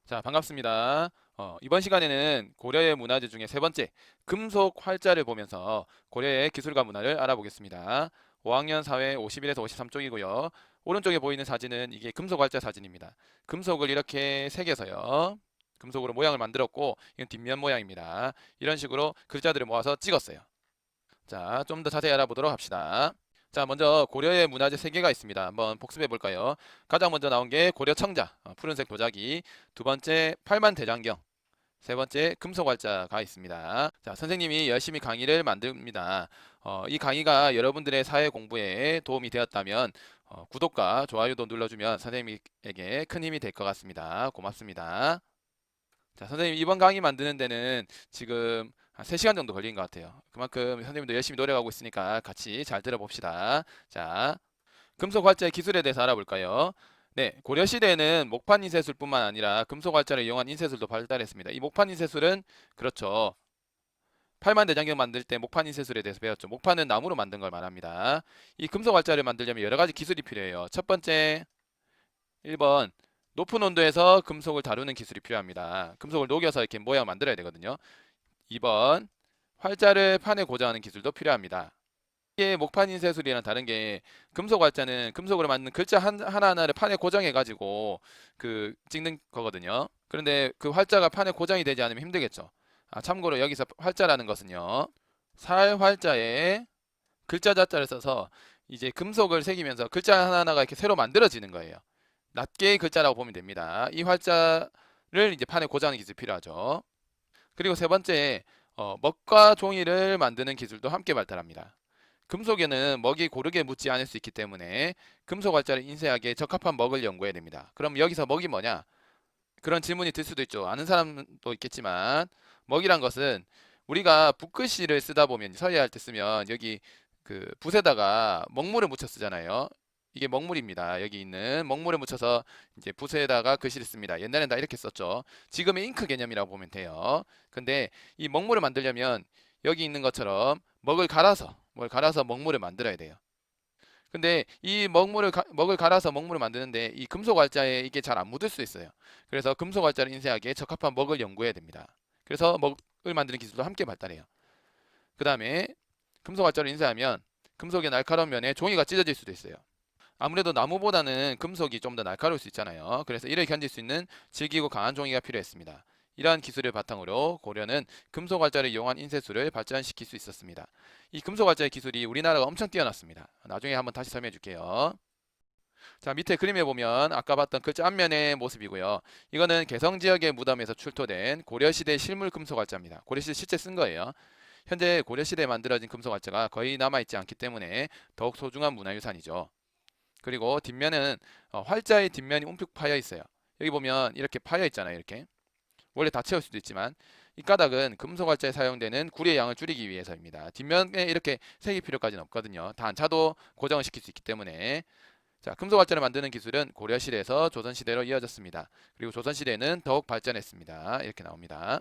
자, 반갑습니다. 이번 시간에는 고려의 문화재 중에 세 번째, 금속 활자를 보면서 고려의 기술과 문화를 알아보겠습니다. 5학년 사회 51에서 53쪽이고요. 오른쪽에 보이는 사진은 이게 금속 활자 사진입니다. 금속을 이렇게 새겨서요. 금속으로 모양을 만들었고, 이건 뒷면 모양입니다. 이런 식으로 글자들을 모아서 찍었어요. 자, 좀 더 자세히 알아보도록 합시다. 자, 먼저 고려의 문화재 세 개가 있습니다. 한번 복습해 볼까요? 가장 먼저 나온 게 고려 청자, 푸른색 도자기. 두 번째 팔만 대장경. 세 번째 금속활자가 있습니다. 자, 선생님이 열심히 강의를 만듭니다. 이 강의가 여러분들의 사회 공부에 도움이 되었다면 구독과 좋아요도 눌러주면 선생님에게 큰 힘이 될 것 같습니다. 고맙습니다. 자, 선생님 이번 강의 만드는 데는 지금 한 3시간 정도 걸린 것 같아요. 그만큼 선생님도 열심히 노력하고 있으니까 같이 잘 들어봅시다. 자, 금속 활자의 기술에 대해서 알아볼까요? 네, 고려시대에는 목판 인쇄술뿐만 아니라 금속 활자를 이용한 인쇄술도 발달했습니다. 이 목판 인쇄술은 그렇죠. 팔만대장경 만들 때 목판 인쇄술에 대해서 배웠죠. 목판은 나무로 만든 걸 말합니다. 이 금속 활자를 만들려면 여러 가지 기술이 필요해요. 첫 번째, 1번 높은 온도에서 금속을 다루는 기술이 필요합니다. 금속을 녹여서 이렇게 모양을 만들어야 되거든요. 2번 활자를 판에 고정하는 기술도 필요합니다. 이게 목판 인쇄술이랑 다른 게 금속 활자는 금속으로 만든 글자 하나하나를 판에 고정해 가지고 찍는 거거든요. 그런데 그 활자가 판에 고정이 되지 않으면 힘들겠죠. 참고로 여기서 활자라는 것은요. 살 활자에 글자 자자를 써서 이제 금속을 새기면서 글자 하나하나가 이렇게 새로 만들어지는 거예요. 낱개의 글자라고 보면 됩니다. 이 활자를 이제 판에 고정하는 기술이 필요하죠. 그리고 세 번째, 먹과 종이를 만드는 기술도 함께 발달합니다. 금속에는 먹이 고르게 묻지 않을 수 있기 때문에 금속 활자를 인쇄하기에 적합한 먹을 연구해야 됩니다. 그럼 여기서 먹이 뭐냐? 그런 질문이 들 수도 있죠. 아는 사람도 있겠지만 먹이란 것은 우리가 붓글씨를 쓰다 보면 서예할 때 쓰면 여기 붓에다가 먹물을 묻혀 쓰잖아요. 이게 먹물입니다. 여기 있는 먹물을 묻혀서 이제 붓에다가 글씨를 씁니다. 옛날엔 다 이렇게 썼죠. 지금의 잉크 개념이라고 보면 돼요. 근데 이 먹물을 만들려면 여기 있는 것처럼 먹을 갈아서 먹물을 만들어야 돼요. 근데 이 먹을 갈아서 먹물을 만드는데 이 금속 활자에 이게 잘 안 묻을 수 있어요. 그래서 금속 활자를 인쇄하기에 적합한 먹을 연구해야 됩니다. 그래서 먹을 만드는 기술도 함께 발달해요. 그 다음에 금속 활자를 인쇄하면 금속의 날카로운 면에 종이가 찢어질 수도 있어요. 아무래도 나무보다는 금속이 좀 더 날카로울 수 있잖아요. 그래서 이를 견딜 수 있는 질기고 강한 종이가 필요했습니다. 이러한 기술을 바탕으로 고려는 금속 활자를 이용한 인쇄술을 발전시킬 수 있었습니다. 이 금속 활자의 기술이 우리나라가 엄청 뛰어났습니다. 나중에 한번 다시 설명해 줄게요. 자, 밑에 그림에 보면 아까 봤던 글자 앞면의 모습이고요. 이거는 개성 지역의 무덤에서 출토된 고려시대 실물 금속 활자입니다. 고려시대 실제 쓴 거예요. 현재 고려시대에 만들어진 금속 활자가 거의 남아있지 않기 때문에 더욱 소중한 문화유산이죠. 그리고 뒷면은 활자의 뒷면이 움푹 파여 있어요. 여기 보면 이렇게 파여 있잖아요. 이렇게. 원래 다 채울 수도 있지만 이 까닭은 금속 활자에 사용되는 구리의 양을 줄이기 위해서입니다. 뒷면에 이렇게 색일 필요까지는 없거든요. 다 안 차도 고정을 시킬 수 있기 때문에. 자, 금속 활자를 만드는 기술은 고려시대에서 조선시대로 이어졌습니다. 그리고 조선시대는 더욱 발전했습니다. 이렇게 나옵니다.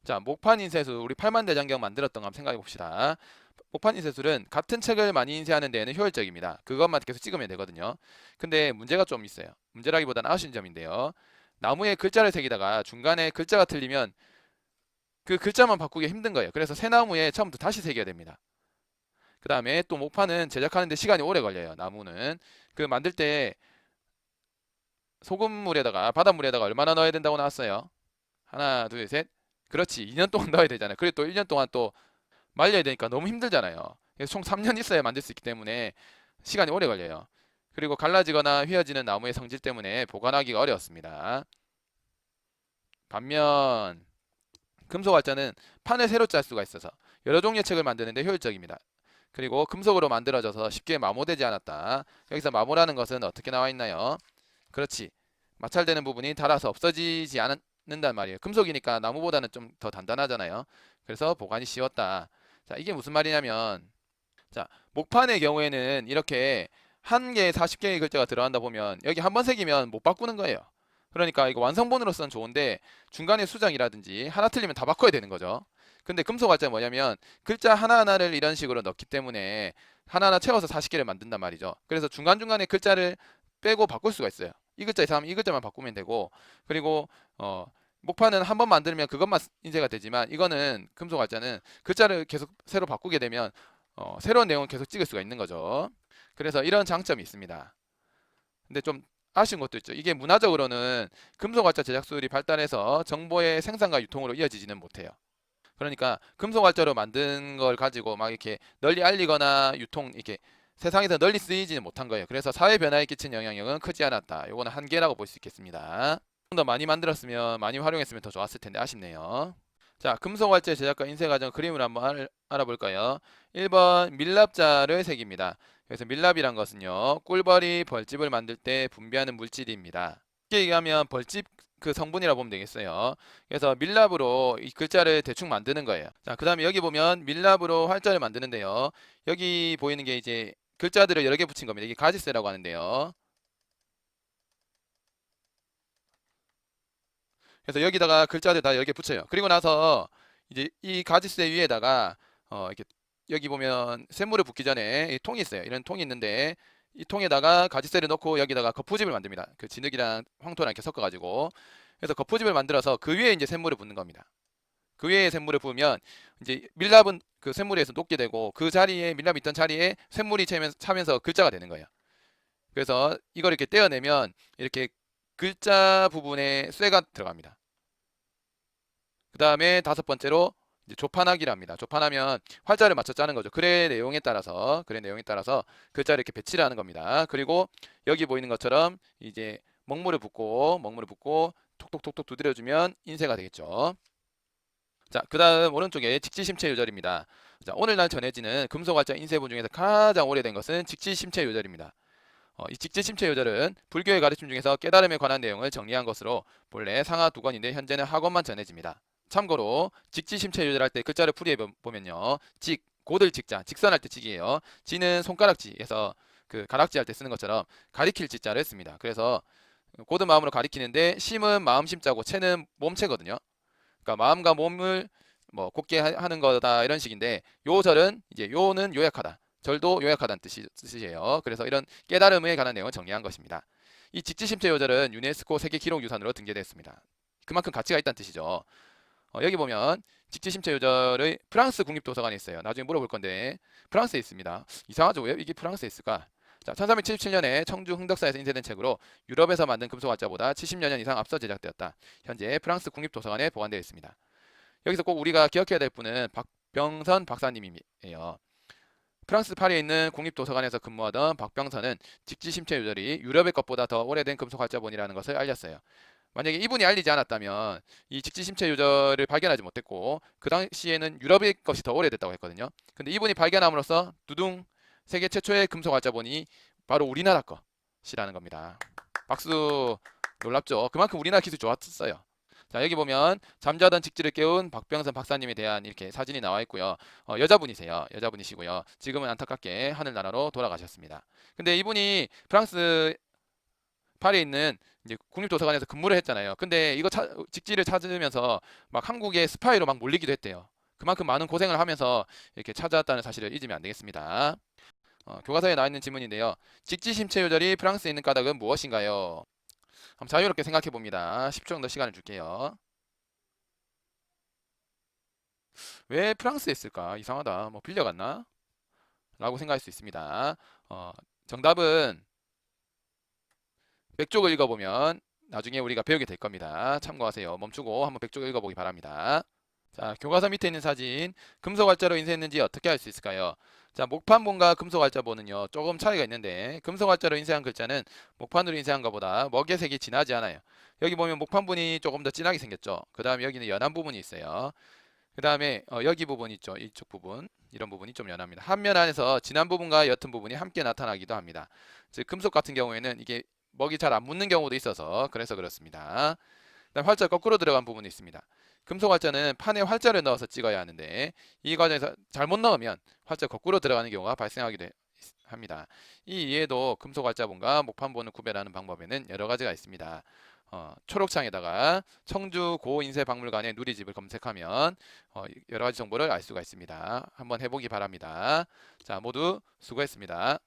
자, 목판 인쇄술 우리 팔만대장경 만들었던 거 한번 생각해 봅시다. 목판 인쇄술은 같은 책을 많이 인쇄하는 데에는 효율적입니다. 그것만 계속 찍으면 되거든요. 근데 문제가 좀 있어요. 문제라기보다는 아쉬운 점인데요. 나무에 글자를 새기다가 중간에 글자가 틀리면 그 글자만 바꾸기 힘든 거예요. 그래서 새 나무에 처음부터 다시 새겨야 됩니다. 그 다음에 또 목판은 제작하는데 시간이 오래 걸려요. 나무는 만들 때 소금물에다가 바닷물에다가 얼마나 넣어야 된다고 나왔어요? 하나, 둘, 셋. 그렇지. 2년 동안 넣어야 되잖아요. 그리고 또 1년 동안 또 말려야 되니까 너무 힘들잖아요. 그래서 총 3년 있어야 만들 수 있기 때문에 시간이 오래 걸려요. 그리고 갈라지거나 휘어지는 나무의 성질 때문에 보관하기가 어려웠습니다. 반면 금속 활자는 판을 새로 짤 수가 있어서 여러 종류의 책을 만드는데 효율적입니다. 그리고 금속으로 만들어져서 쉽게 마모되지 않았다. 여기서 마모라는 것은 어떻게 나와 있나요? 그렇지. 마찰되는 부분이 닳아서 없어지지 않는단 말이에요. 금속이니까 나무보다는 좀 더 단단하잖아요. 그래서 보관이 쉬웠다. 자, 이게 무슨 말이냐면, 자, 목판의 경우에는 이렇게 한 개에 40개의 글자가 들어간다 보면 여기 한 번 새기면 못 바꾸는 거예요. 그러니까 이거 완성본으로서는 좋은데 중간에 수정이라든지 하나 틀리면 다 바꿔야 되는 거죠. 근데 금속 활자는 뭐냐면 글자 하나하나를 이런 식으로 넣기 때문에 하나하나 채워서 40개를 만든단 말이죠. 그래서 중간중간에 글자를 빼고 바꿀 수가 있어요. 이 글자 이상하면 이 글자만 바꾸면 되고, 그리고 목판은 한 번 만들면 그것만 인쇄가 되지만, 이거는 금속 활자는 글자를 계속 새로 바꾸게 되면 새로운 내용을 계속 찍을 수가 있는 거죠. 그래서 이런 장점이 있습니다. 근데 좀 아쉬운 것도 있죠. 이게 문화적으로는 금속 활자 제작술이 발달해서 정보의 생산과 유통으로 이어지지는 못해요. 그러니까 금속 활자로 만든 걸 가지고 막 이렇게 널리 알리거나 유통 이렇게 세상에서 널리 쓰이지는 못한 거예요. 그래서 사회 변화에 끼친 영향력은 크지 않았다. 요거는 한계라고 볼 수 있겠습니다. 좀 더 많이 만들었으면, 많이 활용했으면 더 좋았을 텐데 아쉽네요. 자, 금속 활자 제작과 인쇄 과정 그림을 한번 알아볼까요? 1번 밀랍자를 새깁니다. 그래서 밀랍이란 것은요, 꿀벌이 벌집을 만들 때 분비하는 물질입니다. 쉽게 얘기하면 벌집 그 성분이라 보면 되겠어요. 그래서 밀랍으로 이 글자를 대충 만드는 거예요. 자, 그 다음에 여기 보면 밀랍으로 활자를 만드는데요. 여기 보이는 게 이제 글자들을 여러 개 붙인 겁니다. 이게 가지세라고 하는데요. 그래서 여기다가 글자들 다 여러 개 붙여요. 그리고 나서 이제 이 가지세 위에다가 이렇게 여기 보면 샘물을 붓기 전에 이 통이 있어요. 이런 통이 있는데 이 통에다가 가지세를 넣고 여기다가 거푸집을 만듭니다. 그 진흙이랑 황토랑 이렇게 섞어가지고, 그래서 거푸집을 만들어서 그 위에 이제 샘물을 붓는 겁니다. 그 위에 샘물을 부으면 이제 밀랍은 그 샘물에서 녹게 되고, 그 자리에 밀랍이 있던 자리에 샘물이 차면서 글자가 되는 거예요. 그래서 이걸 이렇게 떼어내면 이렇게 글자 부분에 쇠가 들어갑니다. 그 다음에 다섯 번째로 이제 조판하기랍니다. 조판하면 활자를 맞춰 짜는 거죠. 글의 내용에 따라서 글자를 이렇게 배치를 하는 겁니다. 그리고 여기 보이는 것처럼 이제 먹물을 붓고 톡톡톡톡 두드려주면 인쇄가 되겠죠. 자, 그 다음 오른쪽에 직지심체 요절입니다. 자, 오늘날 전해지는 금속 활자 인쇄본 중에서 가장 오래된 것은 직지심체 요절입니다. 이 직지심체 요절은 불교의 가르침 중에서 깨달음에 관한 내용을 정리한 것으로 본래 상하 두 권인데 현재는 하권만 전해집니다. 참고로 직지심체 요절할 때 글자를 풀이해 보면요, 고들 직자, 직선할 때 직이에요. 지는 손가락지에서 그 가락지 할 때 쓰는 것처럼 가리킬 지자를 씁니다. 그래서 고든 마음으로 가리키는데, 심은 마음 심자고 체는 몸체거든요. 그러니까 마음과 몸을 뭐 곧게 하는 거다, 이런 식인데, 요 절은 이제 요는 요약하다, 절도 요약하다는 뜻이에요. 그래서 이런 깨달음에 관한 내용을 정리한 것입니다. 이 직지심체 요절은 유네스코 세계기록유산으로 등재됐습니다. 그만큼 가치가 있다는 뜻이죠. 여기 보면 직지심체 요절의 프랑스 국립도서관에 있어요. 나중에 물어볼 건데 프랑스에 있습니다. 이상하죠? 왜 이게 프랑스에 있을까? 자, 1377년에 청주 흥덕사에서 인쇄된 책으로 유럽에서 만든 금속 활자보다 70여 년 이상 앞서 제작되었다. 현재 프랑스 국립도서관에 보관되어 있습니다. 여기서 꼭 우리가 기억해야 될 분은 박병선 박사님이에요. 프랑스 파리에 있는 국립도서관에서 근무하던 박병선은 직지심체 요절이 유럽의 것보다 더 오래된 금속 활자본이라는 것을 알렸어요. 만약에 이분이 알리지 않았다면 이 직지심체 요절을 발견하지 못했고, 그 당시에는 유럽의 것이 더 오래됐다고 했거든요. 근데 이분이 발견함으로써 두둥, 세계 최초의 금속 활자본이 바로 우리나라 것이라는 겁니다. 박수. 놀랍죠? 그만큼 우리나라 기술이 좋았어요. 자, 여기 보면 잠자던 직지를 깨운 박병선 박사님에 대한 이렇게 사진이 나와 있고요. 여자분이시고요. 지금은 안타깝게 하늘나라로 돌아가셨습니다. 근데 이분이 프랑스 파리에 있는 이제 국립도서관에서 근무를 했잖아요. 근데 이거 직지를 찾으면서 막 한국의 스파이로 막 몰리기도 했대요. 그만큼 많은 고생을 하면서 이렇게 찾아왔다는 사실을 잊으면 안 되겠습니다. 교과서에 나와 있는 지문인데요. 직지심체 요절이 프랑스에 있는 까닭은 무엇인가요? 한번 자유롭게 생각해 봅니다. 10초 정도 시간을 줄게요. 왜 프랑스에 있을까? 이상하다. 뭐 빌려갔나? 라고 생각할 수 있습니다. 정답은 백쪽을 읽어보면 나중에 우리가 배우게 될 겁니다. 참고하세요. 멈추고 한번 백쪽 읽어보기 바랍니다. 자, 교과서 밑에 있는 사진, 금속 활자로 인쇄했는지 어떻게 알 수 있을까요? 자, 목판본과 금속 활자본은요, 조금 차이가 있는데, 금속 활자로 인쇄한 글자는 목판으로 인쇄한 것보다 먹의 색이 진하지 않아요. 여기 보면 목판본이 조금 더 진하게 생겼죠. 그 다음에 여기는 연한 부분이 있어요. 그 다음에 여기 부분 있죠. 이쪽 부분, 이런 부분이 좀 연합니다. 한 면 안에서 진한 부분과 옅은 부분이 함께 나타나기도 합니다. 즉 금속 같은 경우에는 이게 먹이 잘 안 묻는 경우도 있어서 그래서 그렇습니다. 그다음 활자 거꾸로 들어간 부분이 있습니다. 금속 활자는 판에 활자를 넣어서 찍어야 하는데, 이 과정에서 잘못 넣으면 활자 거꾸로 들어가는 경우가 발생하기도 합니다. 이 이해도 금속 활자본과 목판본을 구별하는 방법에는 여러 가지가 있습니다. 초록창에다가 청주 고인쇄박물관의 누리집을 검색하면 여러 가지 정보를 알 수가 있습니다. 한번 해보기 바랍니다. 자, 모두 수고했습니다.